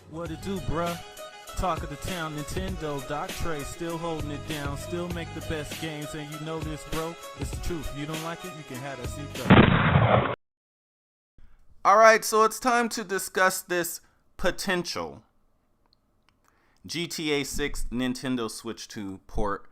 What it do, bruh? Talk of the town, Nintendo, Doc Trey, still holding it down, still make the best games, and you know this, bro. It's the truth. You don't like it, you can have that seatbelt. Alright, so it's time to discuss this potential GTA6 Nintendo Switch 2 port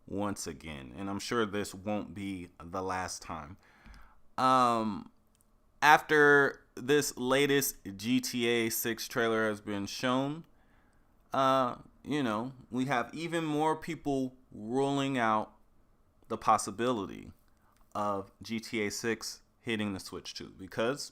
once again. And I'm sure this won't be the last time. After this latest GTA 6 trailer has been shown, we have even more people ruling out the possibility of GTA 6 hitting the Switch 2 because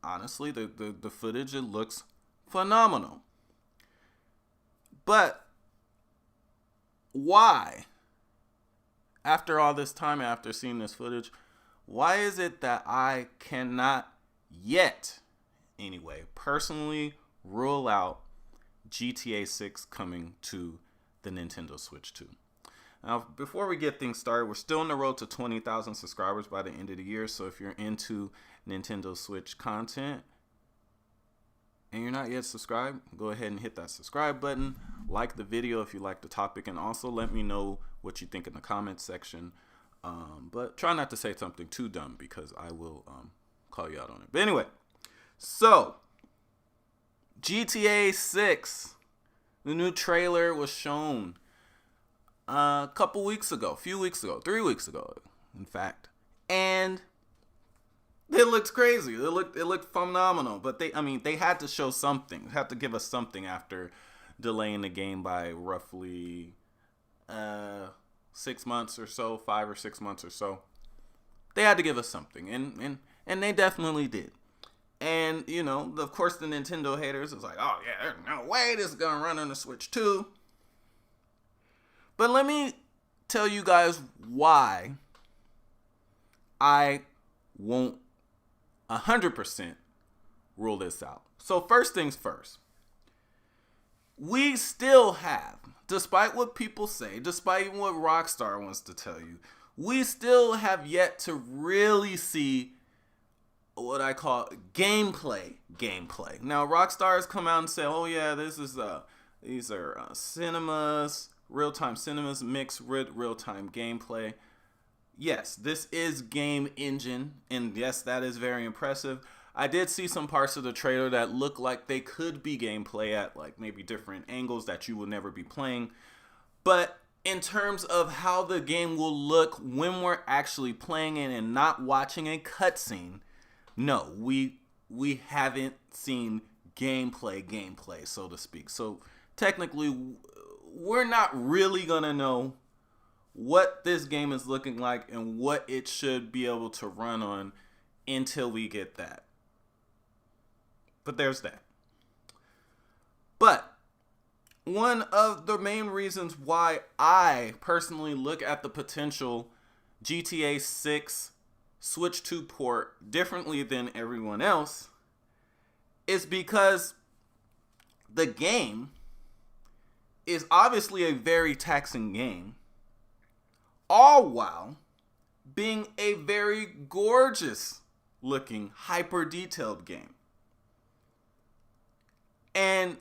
honestly, the footage, it looks phenomenal. But why? After all this time, after seeing this footage, why is it that I cannot yet, anyway, personally rule out GTA 6 coming to the Nintendo Switch 2? Now, before we get things started, we're still on the road to 20,000 subscribers by the end of the year. So if you're into Nintendo Switch content and you're not yet subscribed, go ahead and hit that subscribe button. Like the video if you like the topic, and also let me know what you think in the comments section. But try not to say something too dumb because I will call you out on it. But anyway, so GTA 6, the new trailer was shown a few weeks ago, 3 weeks ago, in fact, and it looked crazy. It looked phenomenal. But they had to show something. They had to give us something after delaying the game by roughly 6 months or so, 5 or 6 months or so. They had to give us something, and they definitely did. And of course, the Nintendo haters was like, "Oh yeah, there's no way this is gonna run on the Switch 2." But let me tell you guys why I won't 100% rule this out. So first things first, we still have, despite what people say, despite what Rockstar wants to tell you, we still have yet to really see what I call gameplay. Now, Rockstar has come out and said, "Oh yeah, these are cinemas, real-time cinemas mixed with real-time gameplay." Yes, this is game engine, and yes, that is very impressive. I did see some parts of the trailer that look like they could be gameplay at like maybe different angles that you will never be playing. But in terms of how the game will look when we're actually playing it and not watching a cutscene, no, we haven't seen gameplay, so to speak. So technically, we're not really gonna know what this game is looking like and what it should be able to run on until we get that. But there's that. But one of the main reasons why I personally look at the potential GTA 6 Switch 2 port differently than everyone else is because the game is obviously a very taxing game, all while being a very gorgeous looking, hyper detailed game. And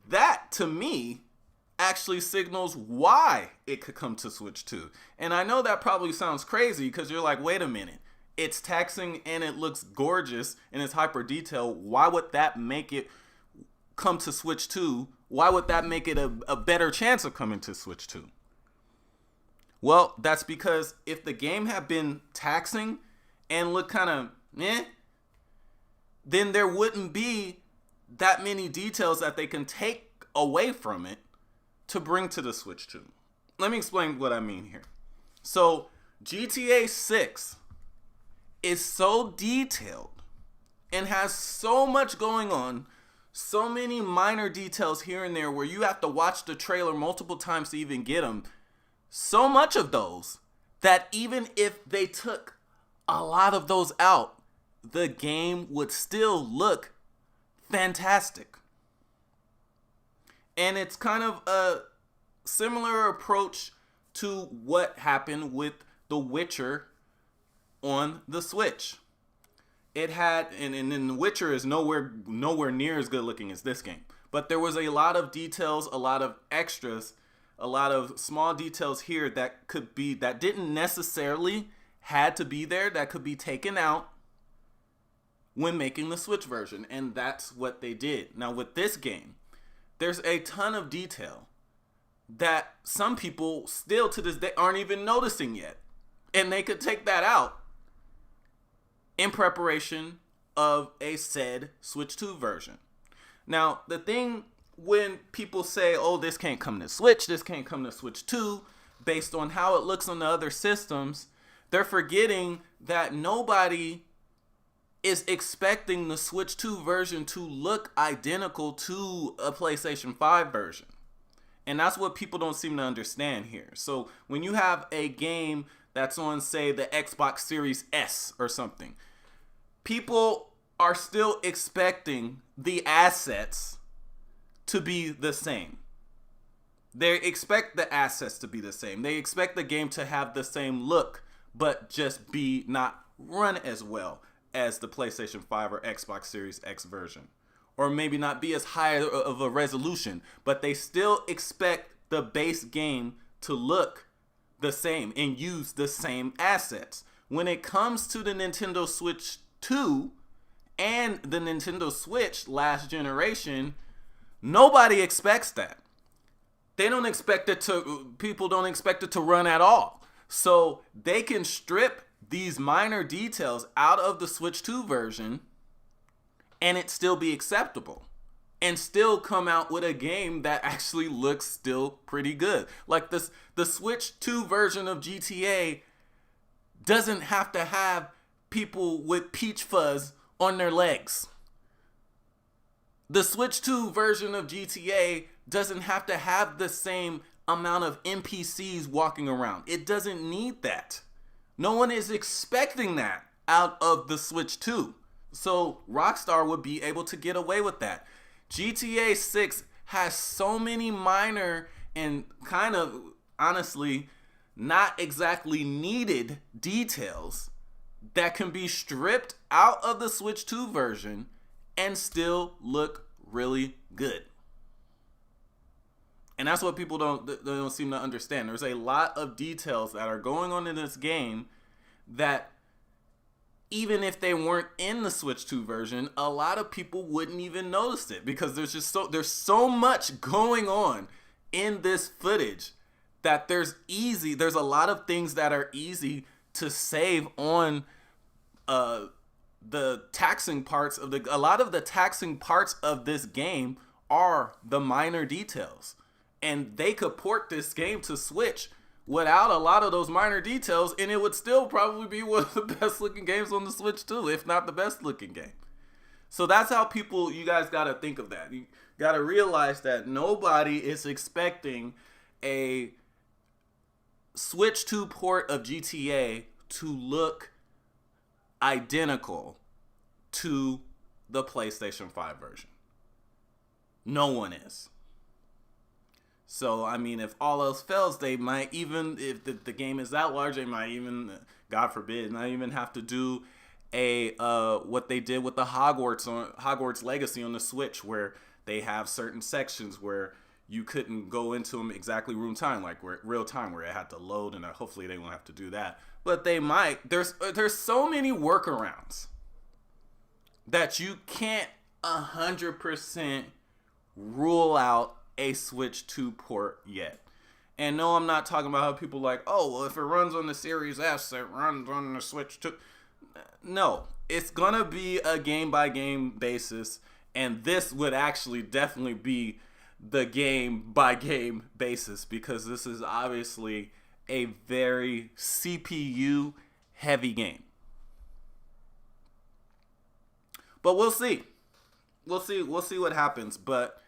that, to me, actually signals why it could come to Switch 2. And I know that probably sounds crazy because you're like, wait a minute, it's taxing and it looks gorgeous and it's hyper detailed. Why would that make it come to Switch 2? Why would that make it a better chance of coming to Switch 2? Well, that's because if the game had been taxing and looked kind of then there wouldn't be that many details that they can take away from it to bring to the Switch 2. Let me explain what I mean here. So, GTA 6 is so detailed and has so much going on, so many minor details here and there where you have to watch the trailer multiple times to even get them. So much of those that even if they took a lot of those out, the game would still look fantastic. And it's kind of a similar approach to what happened with The Witcher on the Switch. it had, and The Witcher is nowhere near as good looking as this game. But there was a lot of details, a lot of extras, a lot of small details here that didn't necessarily had to be there, that could be taken out when making the Switch version, and that's what they did. Now with this game, there's a ton of detail that some people still to this day aren't even noticing yet, and they could take that out in preparation of a said Switch 2 version. Now, the thing when people say, oh, this can't come to Switch, this can't come to Switch 2, based on how it looks on the other systems, they're forgetting that nobody is expecting the Switch 2 version to look identical to a PlayStation 5 version. And that's what people don't seem to understand here. So when you have a game that's on, say, the Xbox Series S or something, people are still expecting the assets to be the same. They expect the assets to be the same. They expect the game to have the same look, but just be not run as well as the PlayStation 5 or Xbox Series X version. Or maybe not be as high of a resolution, but they still expect the base game to look the same and use the same assets. When it comes to the Nintendo Switch 2 and the Nintendo Switch last generation, nobody expects that. People don't expect it to run at all. So they can strip these minor details out of the Switch 2 version and it still be acceptable and still come out with a game that actually looks still pretty good. Like the Switch 2 version of GTA doesn't have to have people with peach fuzz on their legs. The Switch 2 version of GTA doesn't have to have the same amount of NPCs walking around. It doesn't need that. No one is expecting that out of the Switch 2. So Rockstar would be able to get away with that. GTA 6 has so many minor and kind of, honestly, not exactly needed details that can be stripped out of the Switch 2 version and still look really good. And that's what people don't seem to understand. There's a lot of details that are going on in this game that even if they weren't in the Switch 2 version, a lot of people wouldn't even notice it because there's so much going on in this footage that there's a lot of things that are easy to save on the taxing parts of a lot of the taxing parts of this game are the minor details. And they could port this game to Switch without a lot of those minor details, and it would still probably be one of the best looking games on the Switch too, if not the best looking game. So that's how you guys gotta think of that. You gotta realize that nobody is expecting a Switch 2 port of GTA to look identical to the PlayStation 5 version. No one is. So, I mean, if all else fails, they might even, if the game is that large, they might even, God forbid, not even have to do what they did with the Hogwarts Legacy on the Switch, where they have certain sections where you couldn't go into them exactly real time, where it had to load, and hopefully they won't have to do that. But they might. There's so many workarounds that you can't 100% rule out a Switch 2 port yet. And no, I'm not talking about how people like, oh, well, if it runs on the Series S, it runs on the Switch 2. No, it's gonna be a game by game basis, and this would actually definitely be the game by game basis, because this is obviously a very CPU heavy game. But we'll see. We'll see what happens. But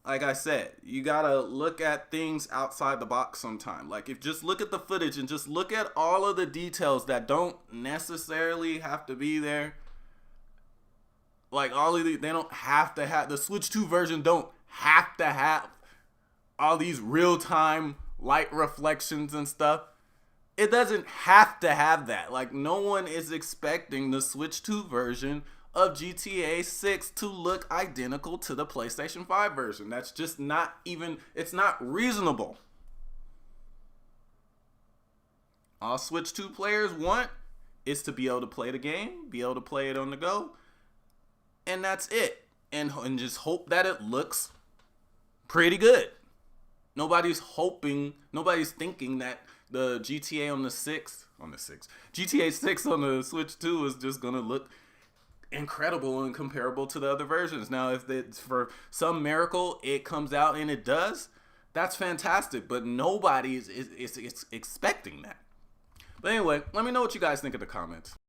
like I said, you gotta look at things outside the box sometime. Like, if just look at the footage and just look at all of the details that don't necessarily have to be there. Like, all of they don't have to have, the Switch 2 version don't have to have all these real-time light reflections and stuff. It doesn't have to have that. Like, no one is expecting the Switch 2 version of GTA 6 to look identical to the PlayStation 5 version. That's just not even, it's not reasonable. All Switch 2 players want is to be able to play the game, be able to play it on the go, and that's it. And just hope that it looks pretty good. Nobody's thinking that the GTA GTA 6 on the Switch 2 is just gonna look incredible and comparable to the other versions. Now, if it's for some miracle it comes out and it does, that's fantastic. But nobody is expecting that. But anyway, let me know what you guys think in the comments.